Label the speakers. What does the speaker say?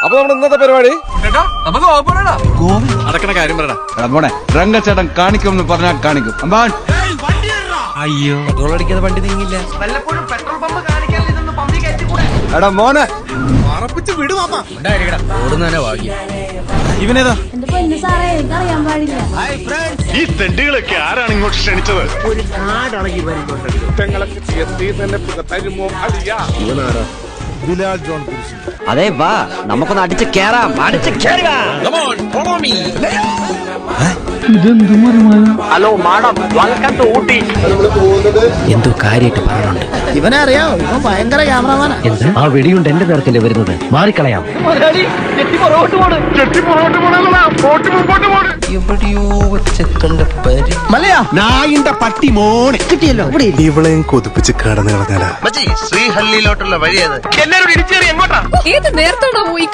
Speaker 1: അപ്പൊ നമ്മുടെ ഇന്നത്തെ പരിപാടി
Speaker 2: നടക്കണ കാര്യം പറയടാ.
Speaker 3: മോനെ രംഗച്ചേട്ടൻ കാണിക്കുമെന്ന് പറഞ്ഞാൽ കാണിക്കും. അമ്പാൻ
Speaker 2: അയ്യോ
Speaker 1: അടിക്കാതെ വണ്ടി നീങ്ങില്ല.
Speaker 4: വല്ലപ്പോഴും പെട്രോൾ പമ്പ് കാണിക്കാൻ ഇതൊന്ന് പമ്പി കയറ്റിക്കൂടെ?
Speaker 3: എടാ മോനെ
Speaker 1: ഓടുന്നതന്നെ ഭാഗ്യം.
Speaker 3: ഇവനേതാ?
Speaker 5: എന്റെ പൊന്നു സാറേ എനിക്കറിയാൻ പാടില്ല.
Speaker 6: ഈ തെണ്ടുകളൊക്കെ ആരാണ് ഇങ്ങോട്ട് ക്ഷണിച്ചത്?
Speaker 7: അതെ വാ നമുക്കൊന്ന് അടിച്ച് കേറാം. അടിച്ച് കേറുക.
Speaker 4: Hello madam, welcome to Ooty.
Speaker 7: എന്തോ കാര്യമായിട്ട് പറയാനുണ്ട്.
Speaker 4: ഇവനെ അറിയാം, ഇവൻ ഭയങ്കര ക്യാമറമാനാ.
Speaker 7: എന്ത്? ആ വെടിയുണ്ട് എന്റെ നേർക്കല്ലേ വരുന്നത്. മാറിക്കളയാം.
Speaker 1: എവിടെയോ വെച്ചെത്തേണ്ട പരി.
Speaker 3: നായിന്റെ പട്ടി മോനെ
Speaker 7: കിട്ടിയല്ലോ.
Speaker 6: ഇവളെയും കൊതിപ്പിച്ച് കടന്നു കളഞ്ഞാലാ
Speaker 1: ശ്രീഹള്ളിയിലോട്ടുള്ള വഴിയത്.
Speaker 4: എല്ലാവരും ഇടിച്ചേറി എങ്ങോട്ടാ?
Speaker 5: ഏത് നേരത്താണോ ഈ